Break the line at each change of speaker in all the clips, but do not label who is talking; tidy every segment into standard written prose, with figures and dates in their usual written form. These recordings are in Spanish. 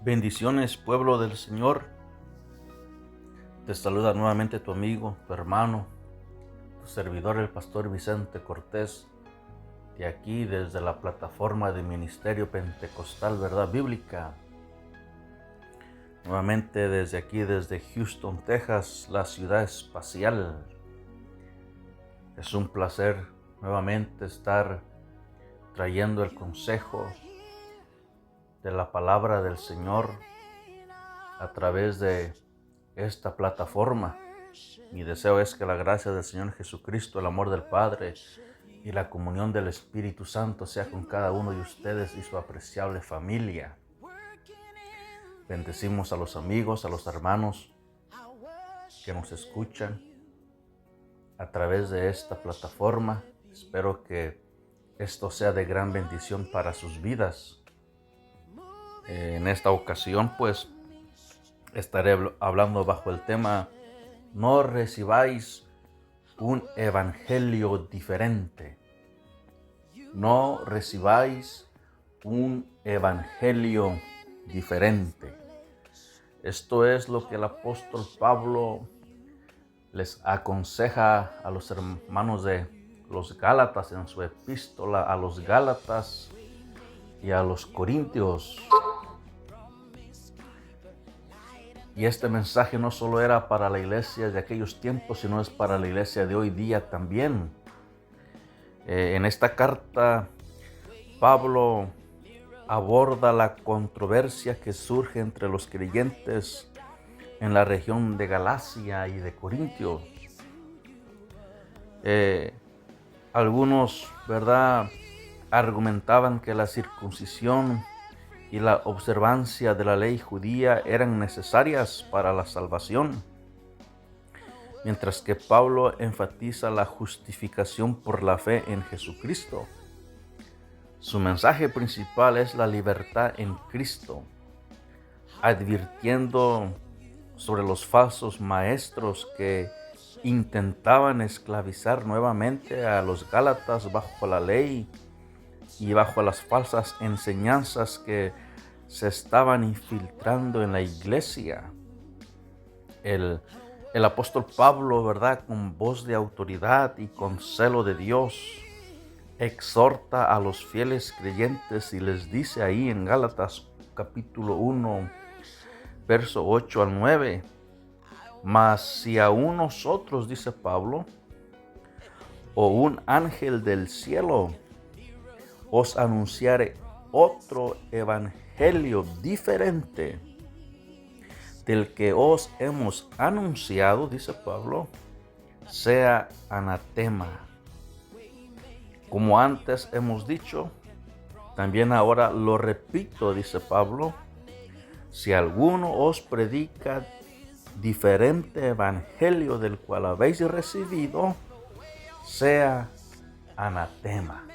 Bendiciones, pueblo del Señor. Te saluda nuevamente tu amigo, tu hermano, tu servidor, el pastor Vicente Cortés, de aquí desde la plataforma de Ministerio Pentecostal Verdad Bíblica. Nuevamente desde aquí, desde Houston, Texas, la ciudad espacial. Es un placer nuevamente estar trayendo el consejo de la palabra del Señor a través de esta plataforma. Mi deseo es que la gracia del Señor Jesucristo, el amor del Padre y la comunión del Espíritu Santo sea con cada uno de ustedes y su apreciable familia. Bendecimos a los amigos, a los hermanos que nos escuchan a través de esta plataforma. Espero que esto sea de gran bendición para sus vidas. En esta ocasión, pues, estaré hablando bajo el tema: no recibáis un evangelio diferente. No recibáis un evangelio diferente. Esto es lo que el apóstol Pablo les aconseja a los hermanos de los Gálatas en su epístola a los Gálatas y a los Corintios. Y este mensaje no solo era para la iglesia de aquellos tiempos, sino es para la iglesia de hoy día también. En esta carta, Pablo aborda la controversia que surge entre los creyentes en la región de Galacia y de Corintio. Algunos, argumentaban que la circuncisión y la observancia de la ley judía eran necesarias para la salvación, mientras que Pablo enfatiza la justificación por la fe en Jesucristo. Su mensaje principal es la libertad en Cristo, advirtiendo sobre los falsos maestros que intentaban esclavizar nuevamente a los Gálatas bajo la ley y bajo las falsas enseñanzas que se estaban infiltrando en la iglesia. El apóstol Pablo, con voz de autoridad y con celo de Dios, exhorta a los fieles creyentes y les dice ahí en Gálatas capítulo 1, verso 8 al 9, mas si aún nosotros, dice Pablo, o un ángel del cielo os anunciare otro evangelio diferente del que os hemos anunciado, dice Pablo, sea anatema. Como antes hemos dicho, también ahora lo repito, dice Pablo, si alguno os predica diferente evangelio del cual habéis recibido, sea anatema.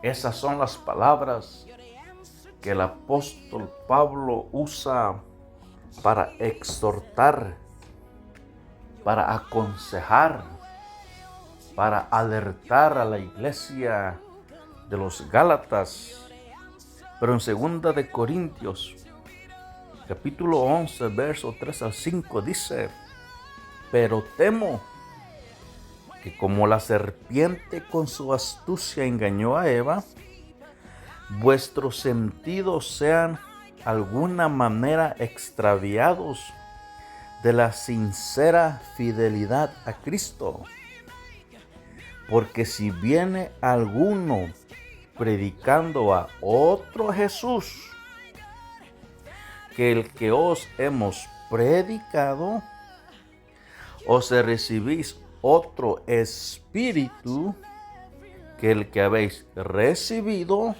Esas son las palabras que el apóstol Pablo usa para exhortar, para aconsejar, para alertar a la iglesia de los Gálatas. Pero en 2 de Corintios, capítulo 11, verso 3 al 5, dice: pero temo que como la serpiente con su astucia engañó a Eva, vuestros sentidos sean alguna manera extraviados de la sincera fidelidad a Cristo. Porque si viene alguno predicando a otro Jesús que el que os hemos predicado, o si recibís otro espíritu que el que habéis recibido,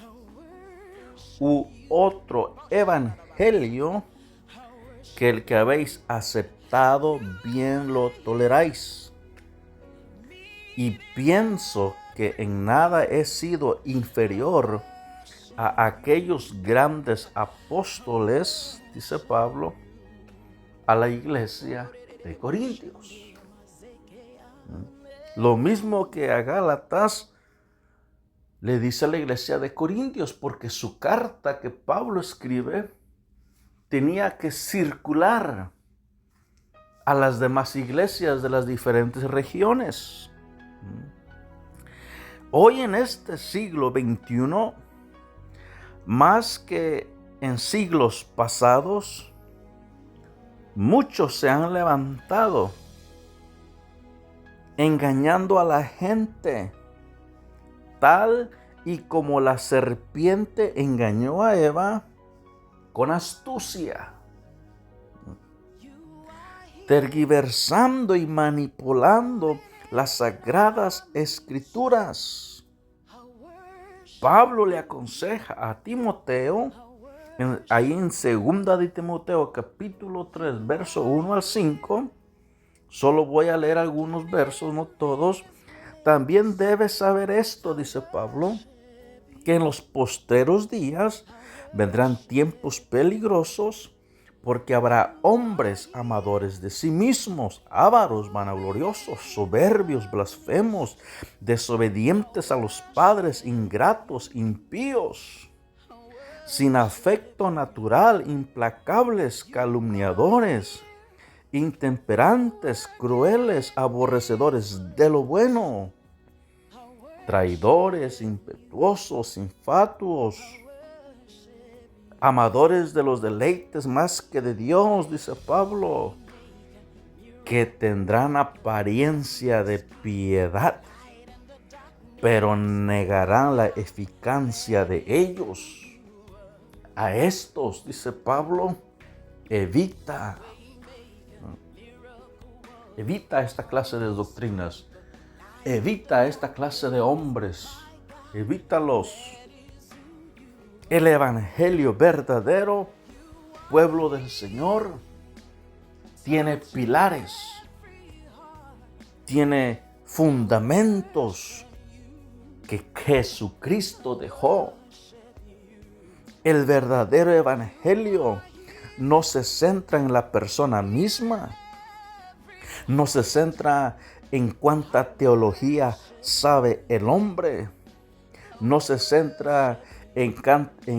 u otro evangelio que el que habéis aceptado, bien lo toleráis. Y pienso que en nada he sido inferior a aquellos grandes apóstoles, dice Pablo, a la iglesia de Corintios. Lo mismo que a Gálatas, le dice a la iglesia de Corintios, porque su carta que Pablo escribe tenía que circular a las demás iglesias de las diferentes regiones. Hoy en este siglo XXI, más que en siglos pasados, muchos se han levantado engañando a la gente, tal y como la serpiente engañó a Eva con astucia, tergiversando y manipulando las sagradas escrituras. Pablo le aconseja a Timoteo, ahí en 2 de Timoteo capítulo 3, verso 1 al 5, solo voy a leer algunos versos, no todos. También debes saber esto, dice Pablo, que en los postreros días vendrán tiempos peligrosos, porque habrá hombres amadores de sí mismos, ávaros, vanagloriosos, soberbios, blasfemos, desobedientes a los padres, ingratos, impíos, sin afecto natural, implacables, calumniadores, intemperantes, crueles, aborrecedores de lo bueno, traidores, impetuosos, infatuos, amadores de los deleites más que de Dios, dice Pablo, que tendrán apariencia de piedad, pero negarán la eficacia de ellos. A estos, dice Pablo, evita esta clase de doctrinas, evita esta clase de hombres, evítalos. El evangelio verdadero, pueblo del Señor, tiene pilares, tiene fundamentos que Jesucristo dejó. El verdadero evangelio no se centra en la persona misma, no se centra en cuánta teología sabe el hombre, no se centra en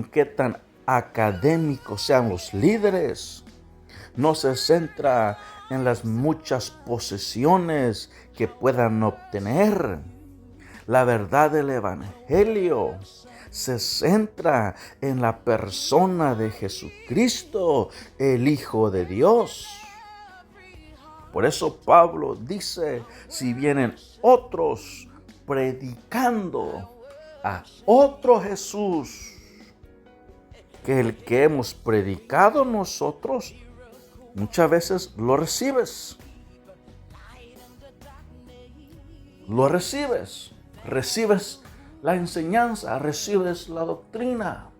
qué tan académicos sean los líderes, no se centra en las muchas posesiones que puedan obtener. La verdad del evangelio se centra en la persona de Jesucristo, el Hijo de Dios. Por eso Pablo dice, si vienen otros predicando a otro Jesús que el que hemos predicado nosotros, muchas veces lo recibes. Recibes la enseñanza, recibes la doctrina,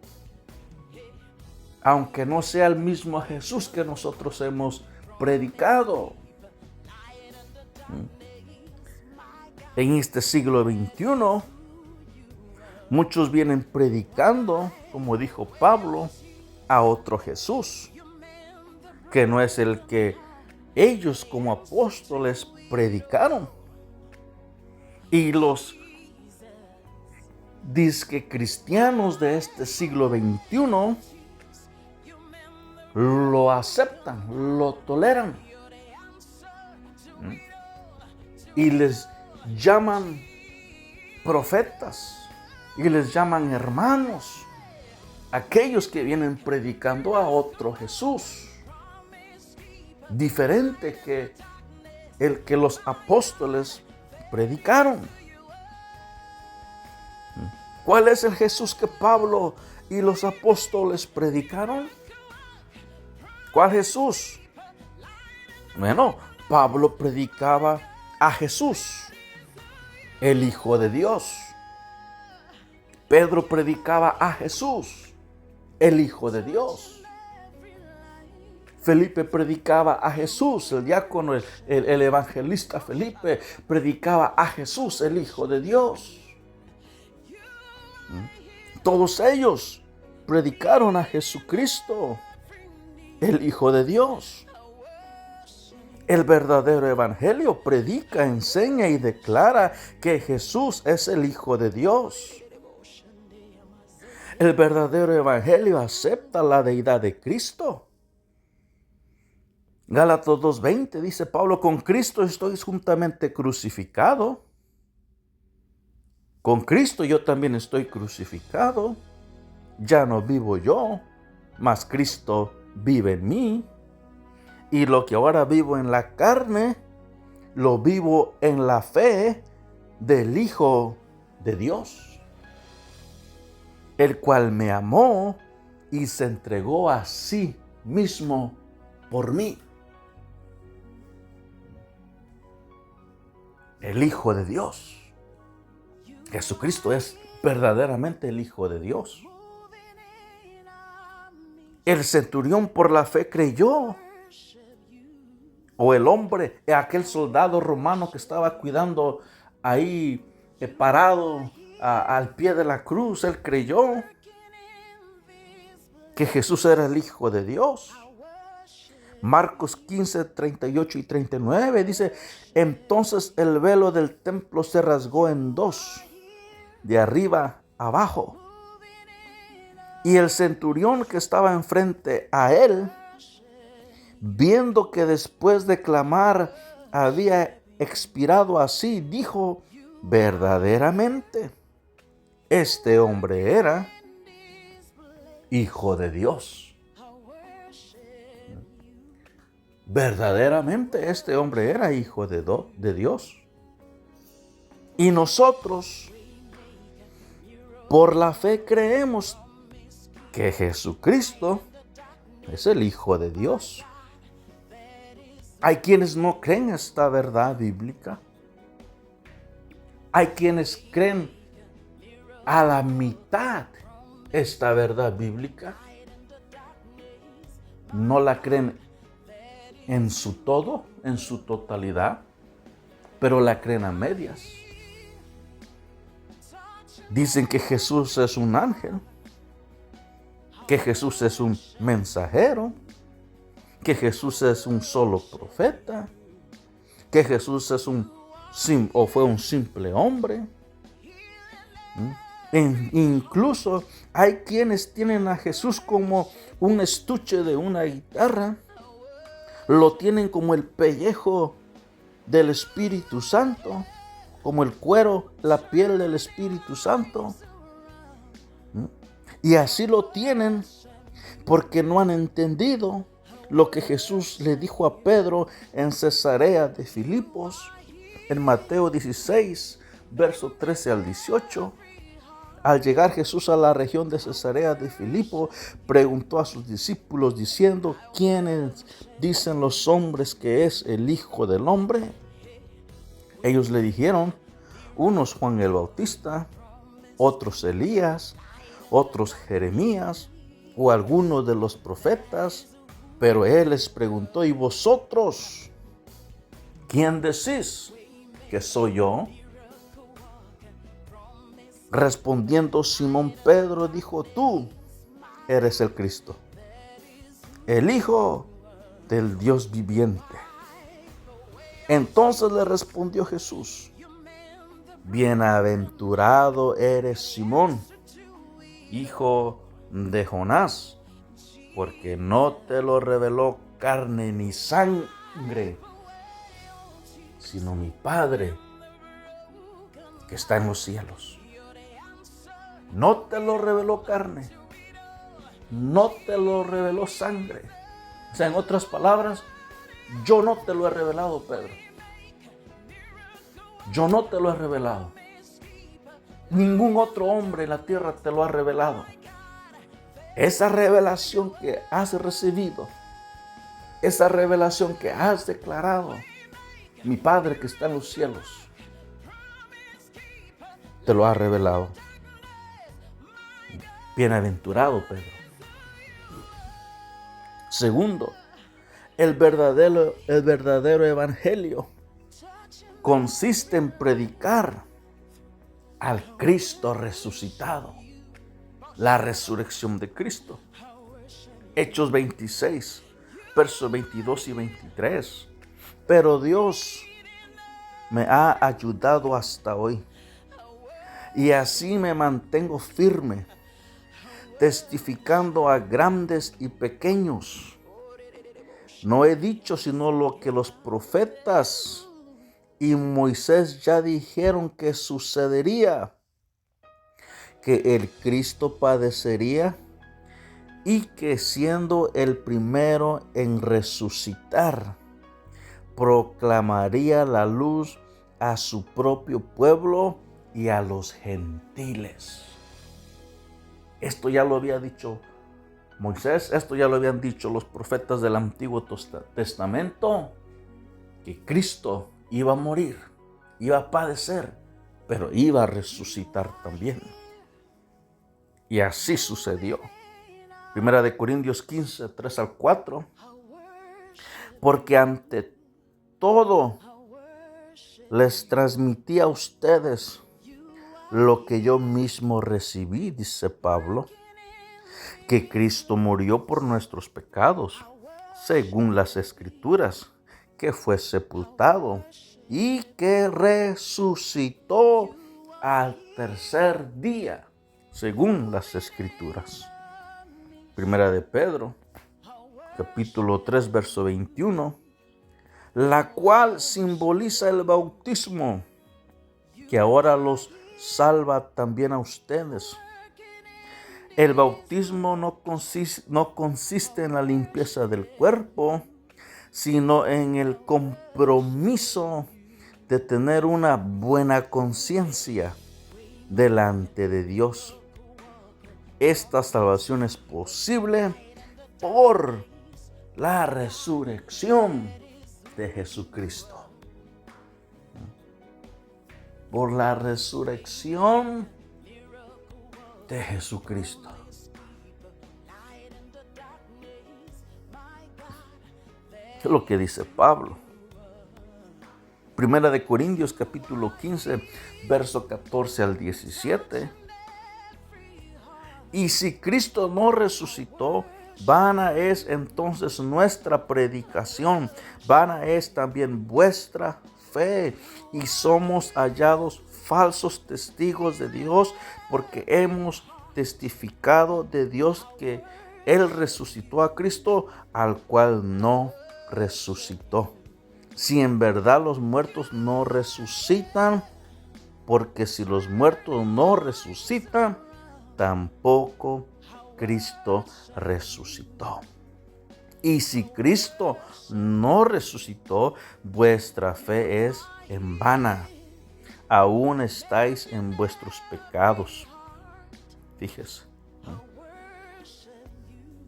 aunque no sea el mismo Jesús que nosotros hemos predicado. En este siglo XXI, muchos vienen predicando, como dijo Pablo, a otro Jesús, que no es el que ellos como apóstoles predicaron. Y los disque cristianos de este siglo XXI lo aceptan, lo toleran. Y les llaman profetas y les llaman hermanos, aquellos que vienen predicando a otro Jesús, diferente que el que los apóstoles predicaron. ¿Cuál es el Jesús que Pablo y los apóstoles predicaron? ¿Cuál Jesús? Bueno, Pablo predicaba a Jesús, el Hijo de Dios. Pedro predicaba a Jesús, el Hijo de Dios. Felipe predicaba a Jesús, el diácono, el evangelista Felipe predicaba a Jesús, el Hijo de Dios. Todos ellos predicaron a Jesucristo, el Hijo de Dios. El verdadero evangelio predica, enseña y declara que Jesús es el Hijo de Dios. El verdadero evangelio acepta la deidad de Cristo. Gálatas 2:20 dice Pablo, con Cristo estoy juntamente crucificado. Con Cristo yo también estoy crucificado. Ya no vivo yo, mas Cristo vive en mí. Y lo que ahora vivo en la carne, lo vivo en la fe del Hijo de Dios, el cual me amó y se entregó a sí mismo por mí. El Hijo de Dios. Jesucristo es verdaderamente el Hijo de Dios. El centurión por la fe creyó. O el hombre, aquel soldado romano que estaba cuidando ahí parado al pie de la cruz, él creyó que Jesús era el Hijo de Dios. Marcos 15, 38 y 39 dice, entonces el velo del templo se rasgó en dos, de arriba abajo. Y el centurión que estaba enfrente a él, viendo que después de clamar había expirado así, dijo, verdaderamente, este hombre era Hijo de Dios. Verdaderamente este hombre era Hijo de Dios. Y nosotros, por la fe, creemos que Jesucristo es el Hijo de Dios. Hay quienes no creen esta verdad bíblica. Hay quienes creen a la mitad esta verdad bíblica. No la creen en su todo, en su totalidad, pero la creen a medias. Dicen que Jesús es un ángel, que Jesús es un mensajero, que Jesús es un solo profeta, que Jesús es fue un simple hombre. Incluso hay quienes tienen a Jesús como un estuche de una guitarra, lo tienen como el pellejo del Espíritu Santo, como el cuero, la piel del Espíritu Santo. Y así lo tienen porque no han entendido lo que Jesús le dijo a Pedro en Cesarea de Filipos, en Mateo 16, verso 13 al 18. Al llegar Jesús a la región de Cesarea de Filipo, preguntó a sus discípulos diciendo, ¿quiénes dicen los hombres que es el Hijo del Hombre? Ellos le dijeron, unos Juan el Bautista, otros Elías, otros Jeremías o algunos de los profetas. Pero él les preguntó, ¿y vosotros quién decís que soy yo? Respondiendo Simón Pedro dijo, tú eres el Cristo, el Hijo del Dios viviente. Entonces le respondió Jesús, bienaventurado eres Simón, hijo de Jonás, porque no te lo reveló carne ni sangre, sino mi Padre que está en los cielos. No te lo reveló carne, no te lo reveló sangre. O sea, en otras palabras, yo no te lo he revelado, Pedro. Yo no te lo he revelado. Ningún otro hombre en la tierra te lo ha revelado. Esa revelación que has recibido, esa revelación que has declarado, mi Padre que está en los cielos, te lo ha revelado. Bienaventurado Pedro. Segundo, el verdadero evangelio consiste en predicar al Cristo resucitado, la resurrección de Cristo. Hechos 26, versos 22 y 23. Pero Dios me ha ayudado hasta hoy, y así me mantengo firme, testificando a grandes y pequeños No he dicho sino lo que los profetas y Moisés ya dijeron que sucedería, que el Cristo padecería y que siendo el primero en resucitar, proclamaría la luz a su propio pueblo y a los gentiles. Esto ya lo había dicho Moisés, esto ya lo habían dicho los profetas del Antiguo Testamento, que Cristo iba a morir, iba a padecer, pero iba a resucitar también. Y así sucedió. Primera de Corintios 15, 3 al 4. Porque ante todo les transmití a ustedes lo que yo mismo recibí, dice Pablo, que Cristo murió por nuestros pecados, según las Escrituras, que fue sepultado y que resucitó al tercer día, según las Escrituras. Primera de Pedro, capítulo 3, verso 21, la cual simboliza el bautismo, que ahora los salva también a ustedes. El bautismo no consiste en la limpieza del cuerpo, sino en el compromiso de tener una buena conciencia delante de Dios. Esta salvación es posible por la resurrección de Jesucristo. Por la resurrección de Jesucristo. ¿Qué es lo que dice Pablo? Primera de Corintios capítulo 15, verso 14 al 17. Y si Cristo no resucitó, vana es entonces nuestra predicación, vana es también vuestra fe, y somos hallados falsos testigos de Dios, porque hemos testificado de Dios que Él resucitó a Cristo, al cual no resucitó. Si en verdad los muertos no resucitan, porque si los muertos no resucitan, tampoco Cristo resucitó. Y si Cristo no resucitó, vuestra fe es en vana. Aún estáis en vuestros pecados. Fíjese, ¿no?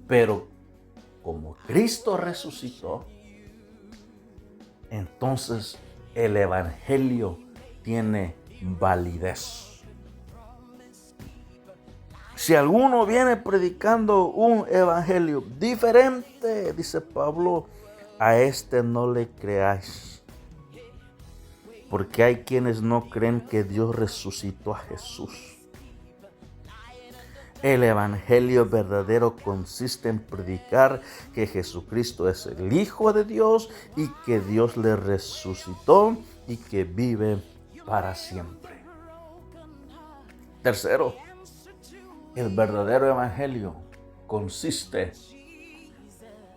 Pero como Cristo resucitó, entonces el evangelio tiene validez. Si alguno viene predicando un evangelio diferente, dice Pablo, a este no le creáis. Porque hay quienes no creen que Dios resucitó a Jesús. El evangelio verdadero consiste en predicar que Jesucristo es el Hijo de Dios y que Dios le resucitó y que vive para siempre. Tercero, el verdadero evangelio consiste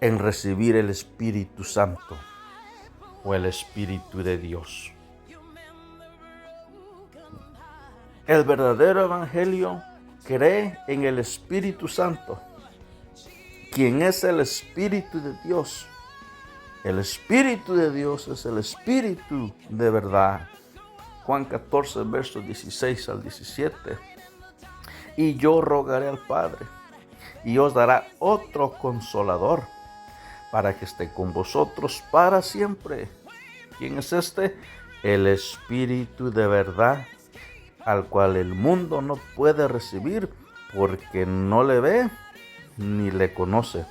en recibir el Espíritu Santo o el Espíritu de Dios. El verdadero evangelio cree en el Espíritu Santo, quien es el Espíritu de Dios. El Espíritu de Dios es el Espíritu de verdad. Juan 14, versos 16 al 17. Y yo rogaré al Padre, y os dará otro consolador, para que esté con vosotros para siempre. ¿Quién es este? El Espíritu de verdad, al cual el mundo no puede recibir, porque no le ve ni le conoce.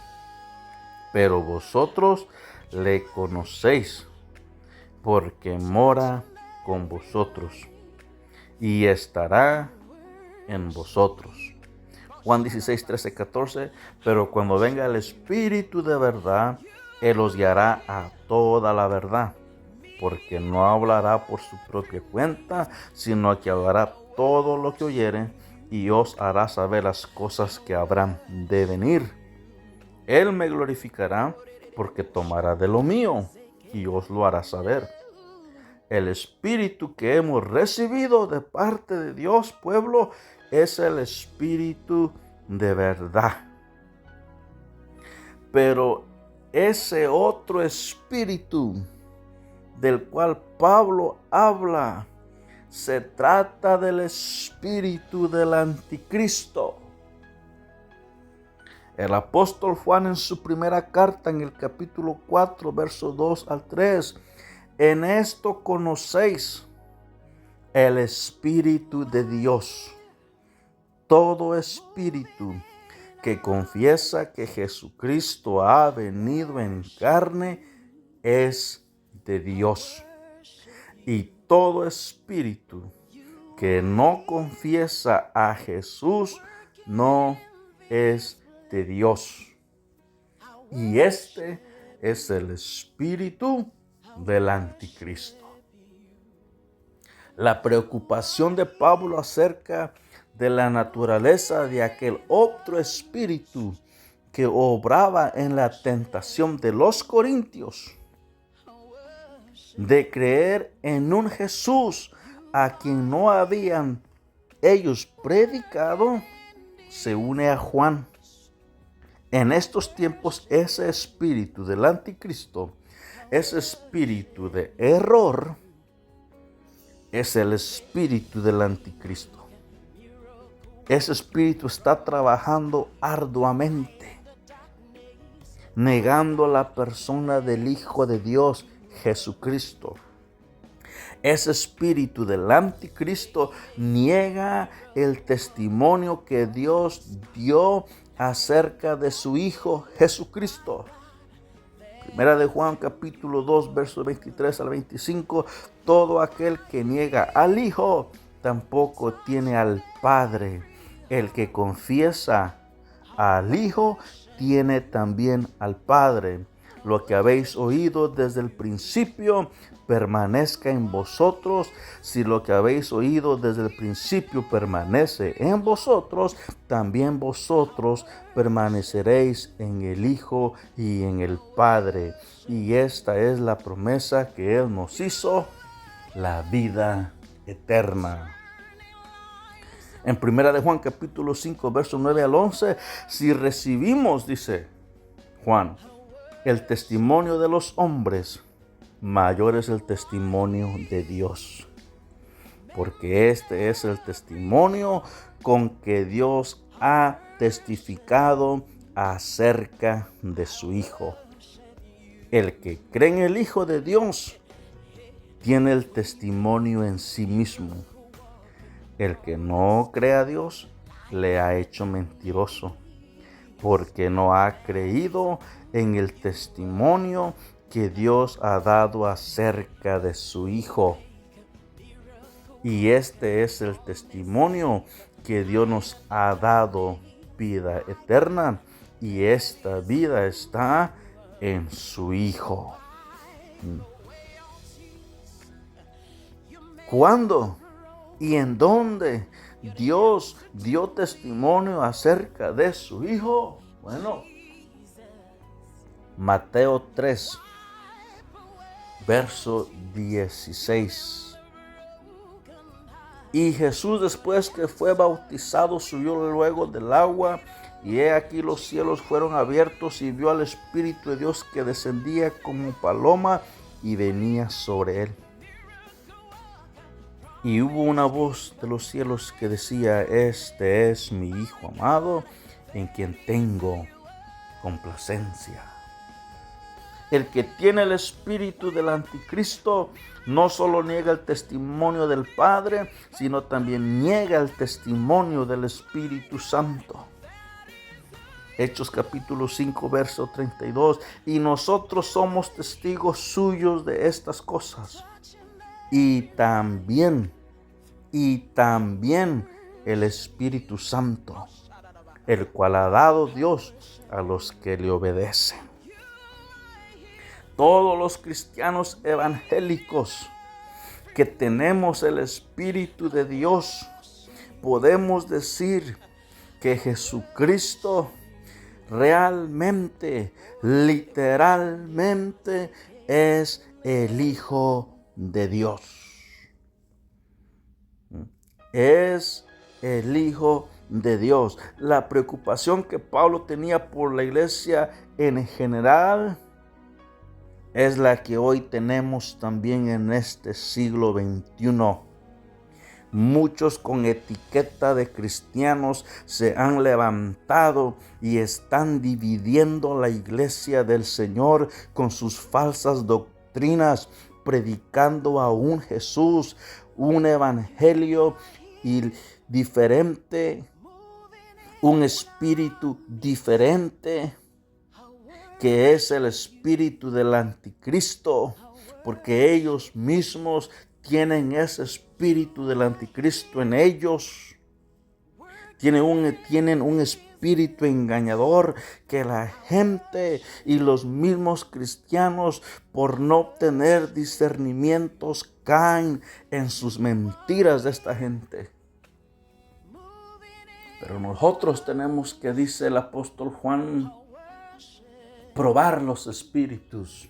Pero vosotros le conocéis, porque mora con vosotros y estará en vosotros. Juan 16, 13, 14. Pero cuando venga el Espíritu de verdad, Él os guiará a toda la verdad, porque no hablará por su propia cuenta, sino que hablará todo lo que oyere, y os hará saber las cosas que habrán de venir. Él me glorificará, porque tomará de lo mío y os lo hará saber. El Espíritu que hemos recibido de parte de Dios, pueblo, es el Espíritu de verdad. Pero ese otro Espíritu del cual Pablo habla, se trata del espíritu del anticristo. El apóstol Juan en su primera carta, en el capítulo 4, versos 2 al 3, en esto conocéis el Espíritu de Dios. Todo espíritu que confiesa que Jesucristo ha venido en carne es de Dios. Y todo espíritu que no confiesa a Jesús no es de Dios. Y este es el espíritu del anticristo. La preocupación de Pablo acerca de la naturaleza de aquel otro espíritu que obraba en la tentación de los corintios, de creer en un Jesús a quien no habían ellos predicado, se une a Juan. En estos tiempos, ese espíritu del anticristo, ese espíritu de error, es el espíritu del anticristo. Ese espíritu está trabajando arduamente, negando la persona del Hijo de Dios, Jesucristo. Ese espíritu del anticristo niega el testimonio que Dios dio acerca de su Hijo Jesucristo. Primera de Juan capítulo 2 versos 23 al 25. Todo aquel que niega al Hijo tampoco tiene al Padre. El que confiesa al Hijo tiene también al Padre. Lo que habéis oído desde el principio permanezca en vosotros. Si lo que habéis oído desde el principio permanece en vosotros, también vosotros permaneceréis en el Hijo y en el Padre. Y esta es la promesa que Él nos hizo, la vida eterna. En Primera de Juan capítulo 5 versos 9 al 11, si recibimos, dice Juan, el testimonio de los hombres, mayor es el testimonio de Dios. Porque este es el testimonio con que Dios ha testificado acerca de su Hijo. El que cree en el Hijo de Dios tiene el testimonio en sí mismo. El que no cree a Dios le ha hecho mentiroso, porque no ha creído en el testimonio que Dios ha dado acerca de su Hijo. Y este es el testimonio que Dios nos ha dado, vida eterna, y esta vida está en su Hijo. ¿Cuándo y en dónde Dios dio testimonio acerca de su Hijo? Bueno, Mateo 3, verso 16. Y Jesús, después que fue bautizado, subió luego del agua, y he aquí los cielos fueron abiertos, y vio al Espíritu de Dios que descendía como paloma y venía sobre él. Y hubo una voz de los cielos que decía: este es mi Hijo amado, en quien tengo complacencia. El que tiene el espíritu del anticristo no solo niega el testimonio del Padre, sino también niega el testimonio del Espíritu Santo. Hechos capítulo 5, verso 32. Y nosotros somos testigos suyos de estas cosas. Y también el Espíritu Santo, el cual ha dado Dios a los que le obedecen. Todos los cristianos evangélicos que tenemos el Espíritu de Dios, podemos decir que Jesucristo realmente, literalmente, es el Hijo de Dios. Es el Hijo de Dios. La preocupación que Pablo tenía por la iglesia en general es la que hoy tenemos también en este siglo XXI. Muchos con etiqueta de cristianos se han levantado y están dividiendo la iglesia del Señor con sus falsas doctrinas, predicando a un Jesús, un evangelio diferente, un espíritu diferente, que es el espíritu del anticristo, porque ellos mismos tienen ese espíritu del anticristo en ellos. Tienen un espíritu engañador que la gente y los mismos cristianos, por no tener discernimientos, caen en sus mentiras de esta gente. Pero nosotros tenemos que, dice el apóstol Juan, probar los espíritus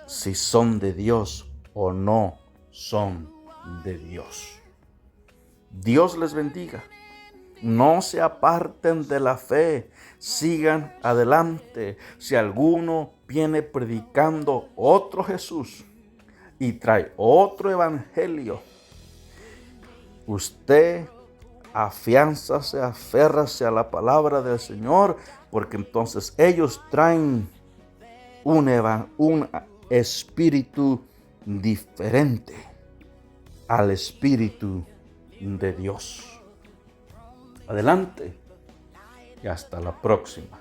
si son de Dios o no son de Dios. Dios les bendiga. No se aparten de la fe, sigan adelante. Si alguno viene predicando otro Jesús y trae otro evangelio, usted aférrase a la palabra del Señor, porque entonces ellos traen un espíritu diferente al espíritu de Dios. Adelante y hasta la próxima.